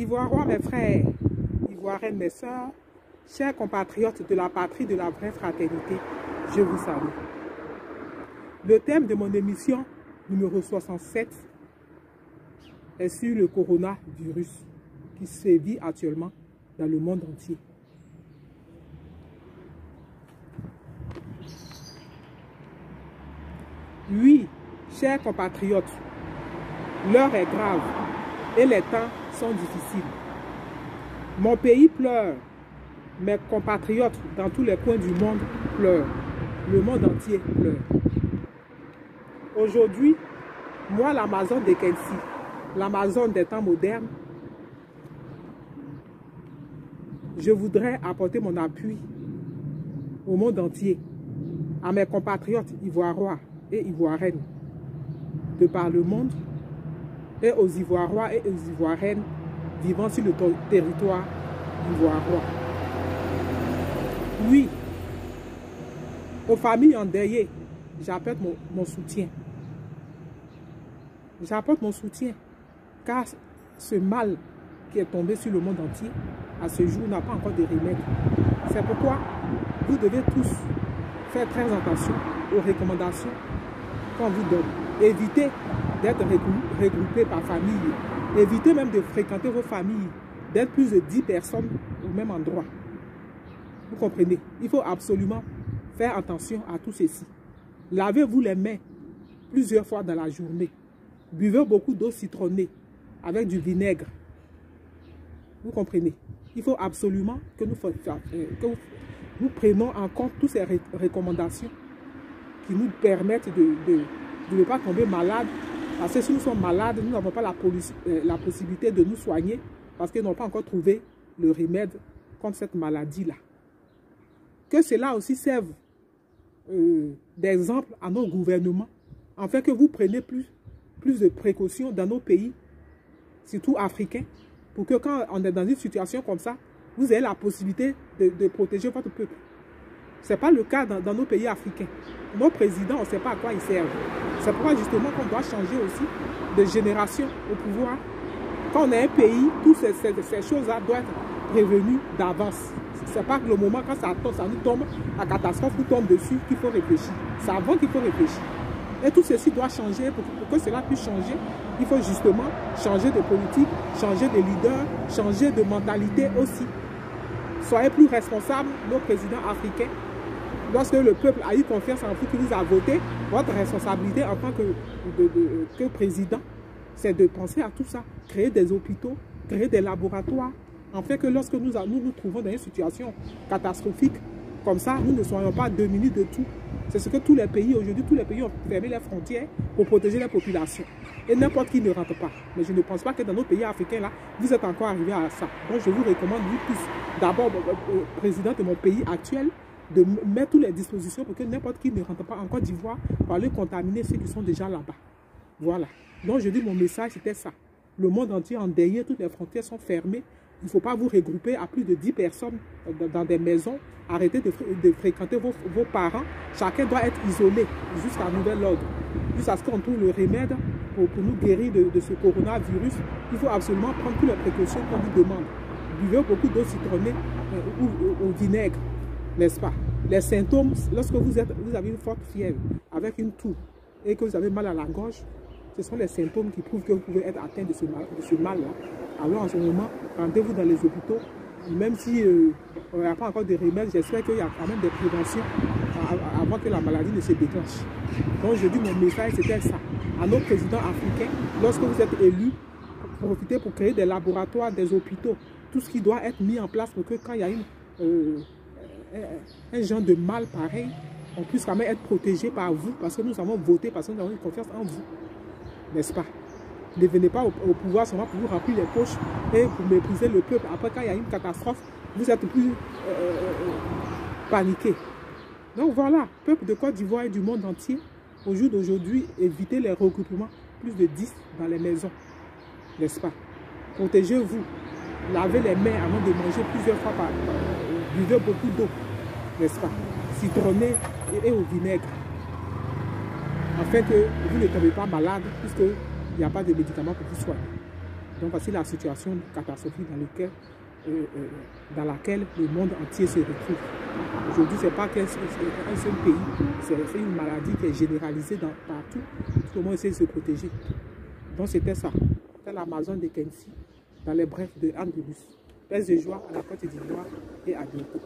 Ivoirois, mes frères, Ivoiriennes, mes sœurs, chers compatriotes de la patrie de la vraie fraternité, je vous salue. Le thème de mon émission numéro 67 est sur le coronavirus qui sévit actuellement dans le monde entier. Oui, chers compatriotes, l'heure est grave et les temps sont difficiles. Mon pays pleure, mes compatriotes dans tous les coins du monde pleurent. Le monde entier pleure. Aujourd'hui, moi, l'Amazon de Kensi, l'Amazon des temps modernes, je voudrais apporter mon appui au monde entier, à mes compatriotes ivoiriens et ivoiriennes de par le monde, et aux Ivoiriens et aux Ivoiriennes vivant sur le territoire ivoirien. Oui, aux familles endeuillées, j'apporte mon soutien. J'apporte mon soutien, car ce mal qui est tombé sur le monde entier, à ce jour, n'a pas encore de remède. C'est pourquoi vous devez tous faire très attention aux recommandations qu'on vous donne. Évitez d'être regroupés par famille. Évitez même de fréquenter vos familles, d'être plus de 10 personnes au même endroit. Vous comprenez? Il faut absolument faire attention à tout ceci. Lavez-vous les mains plusieurs fois dans la journée. Buvez beaucoup d'eau citronnée avec du vinaigre. Vous comprenez? Il faut absolument que nous prenions en compte toutes ces recommandations qui nous permettent de ne pas tomber malade. Parce que si nous sommes malades, nous n'avons pas la possibilité de nous soigner parce qu'ils n'ont pas encore trouvé le remède contre cette maladie-là. Que cela aussi serve d'exemple à nos gouvernements, afin que vous preniez plus de précautions dans nos pays, surtout africains, pour que quand on est dans une situation comme ça, vous ayez la possibilité de protéger votre peuple. Ce n'est pas le cas dans nos pays africains. Nos présidents, on ne sait pas à quoi ils servent. C'est pourquoi justement qu'on doit changer aussi de génération au pouvoir. Quand on est un pays, toutes ces choses-là doivent être prévenues d'avance. Ce n'est pas que le moment quand ça nous tombe, la catastrophe nous tombe dessus qu'il faut réfléchir. C'est avant qu'il faut réfléchir. Et tout ceci doit changer. Pour que cela puisse changer, il faut justement changer de politique, changer de leader, changer de mentalité aussi. Soyez plus responsables, nos présidents africains. Lorsque le peuple a eu confiance en vous, qui vous a voté, votre responsabilité en tant que président, c'est de penser à tout ça. Créer des hôpitaux, créer des laboratoires, afin que lorsque nous nous trouvons dans une situation catastrophique, comme ça, nous ne soyons pas démunis de tout. C'est ce que tous les pays, aujourd'hui, tous les pays ont fermé les frontières pour protéger les populations. Et n'importe qui ne rentre pas. Mais je ne pense pas que dans nos pays africains, là, vous êtes encore arrivés à ça. Donc, je vous recommande, vous tous, d'abord, président de mon pays actuel, de mettre toutes les dispositions pour que n'importe qui ne rentre pas en Côte d'Ivoire pour aller contaminer ceux qui sont déjà là-bas. Voilà. Donc, je dis, mon message, c'était ça. Le monde entier endeuillé, toutes les frontières sont fermées. Il ne faut pas vous regrouper à plus de 10 personnes dans des maisons. Arrêtez de fréquenter vos parents. Chacun doit être isolé jusqu'à nouvel ordre. Jusqu'à ce qu'on trouve le remède pour nous guérir de ce coronavirus. Il faut absolument prendre toutes les précautions qu'on vous demande. Buvez beaucoup d'eau citronnée ou au vinaigre, n'est-ce pas? Les symptômes, lorsque vous avez une forte fièvre avec une toux et que vous avez mal à la gorge, ce sont les symptômes qui prouvent que vous pouvez être atteint de ce mal-là. Alors en ce moment, rendez-vous dans les hôpitaux. Même si on n'a pas encore de remède, j'espère qu'il y a quand même des préventions avant que la maladie ne se déclenche. Donc je dis, mon message, c'était ça. À nos présidents africains, lorsque vous êtes élus, profitez pour créer des laboratoires, des hôpitaux, tout ce qui doit être mis en place pour que quand il y a un genre de mal pareil, on puisse quand même être protégé par vous, parce que nous avons voté, parce que nous avons une confiance en vous. N'est-ce pas? Ne venez pas au pouvoir seulement pour vous remplir les poches et pour mépriser le peuple. Après, quand il y a une catastrophe, vous êtes plus paniqué. Donc voilà, peuple de Côte d'Ivoire et du monde entier, au jour d'aujourd'hui, évitez les regroupements, plus de 10 dans les maisons. N'est-ce pas? Protégez-vous. Lavez les mains avant de manger plusieurs fois par jour. Buvez beaucoup d'eau. N'est-ce pas? Citronnée et au vinaigre. Afin que vous ne tombez pas malade, puisqu'il n'y a pas de médicaments pour vous soigner. Donc voici la situation catastrophique dans laquelle le monde entier se retrouve. Aujourd'hui, ce n'est pas qu'un seul pays, c'est une maladie qui est généralisée partout. Tout le monde essaie de se protéger. Donc c'était ça. C'était l'Amazon de Kensi, dans les brefs de Anne de Luce. Paix de joie à la Côte d'Ivoire et à bientôt.